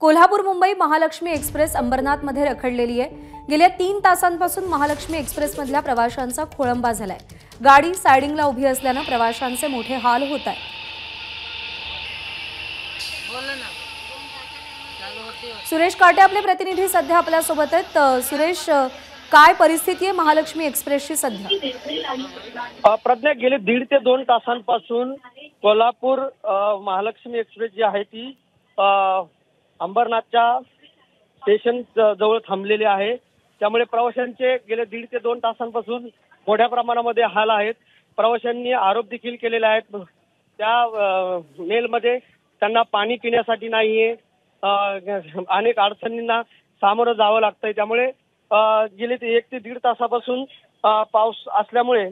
Kolhapur Mumbai Mahalakshmi express अंबरनाथमध्ये रखडलेली आहे। गेल्या 3 तासांपासून महालक्ष्मी एक्सप्रेसमधल्या प्रवाशांचा खोळंबा झालाय। गाडी साइडिंगला उभी असल्याने प्रवाशांचे मोठे हाल होत आहेत। सुरेश काटे आपले प्रतिनिधी सध्या आपल्या सोबत आहेत। सुरेश, काय परिस्थिती आहे महालक्ष्मी एक्सप्रेसची सध्या? प्रज्ञा, गेले 1.5 ते 2 तासांपासून कोल्हापूर महालक्ष्मी एक्सप्रेस जी आहे ती अंबरनाथच्या स्टेशन जवळ थांबलेली आहे। त्यामुळे प्रवाशांचे गेले 1.5 ते 2 तासांपासून मोठ्या प्रमाणामध्ये हाल आहेत। प्रवाशांनी आरोप देखील केलेले आहेत। त्या मेलमध्ये त्यांना पाणी पिण्यासाठी नाहीये, अनेक अडचणींना सामोरं जावं लागतंय। त्यामुळे गेले 1 ते 1.5 तासापासून पाऊस असल्यामुळे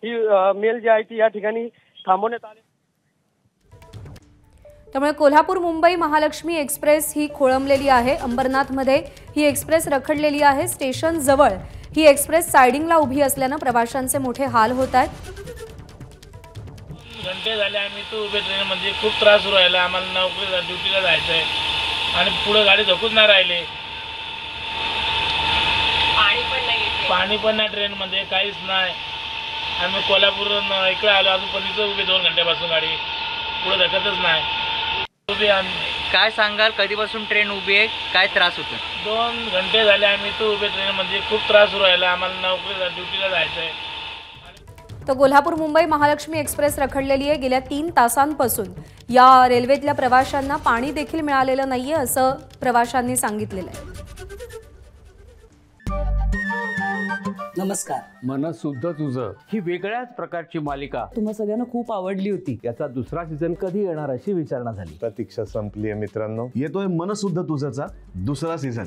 ही मेल जी आहे ती या ठिकाणी थांबवण्यात आली। त्यामुळे कोल्हापूर मुंबई महालक्ष्मी एक्सप्रेस ही खोळंबलेली आहे। अंबरनाथमध्ये ही एक्सप्रेस रखडलेली आहे। स्टेशन जवळ ही एक्सप्रेस साइडिंगला उभी असल्याने प्रवाशांचे मोठे हाल होत आहेत। घंटे झाले आम्ही तो उभे ट्रेनमध्ये, खूप त्रास होऊ राहिला आम्हाला। नोकरीला ड्युटीला जायचं आहे आणि पुढे गाडी झोपूच नाही राहिले। पाणी पण नाही ट्रेनमध्ये, काहीच नाही। आम्ही कोल्हापूरहून इकडे आलो, अजून पण इथं उभे 2 घंट्यापासून गाडी पुढे धकतच नाही। काय सांगाल, कधीपासून ट्रेन उभी आहे, काय त्रास होतो? 2 घंटे झाले आम्ही तो उभे ट्रेनमध्ये, खूप त्रास होऊ राहिला आम्हाला। नोकरीला ड्युटीला जायचं आहे। तर कोल्हापूर मुंबई महालक्ष्मी एक्सप्रेस रखडलेली आहे। गेल्या 3 तासांपासून या रेल्वेतल्या प्रवाशांना पाणी देखील मिळालेलं नाहीये असं प्रवाशांनी सांगितलेलं आहे। नमस्कार, मनसुद्धा तुझं ही वेगळ्याच प्रकारची मालिका तुम्हा सगळ्यांना खूप आवडली होती। याचा दुसरा सीझन कधी येणार अशी विचारणा झाली। प्रतीक्षा संपली आहे मित्रांनो। येतोय मनसुद्धा तुझाचा दुसरा सीझन।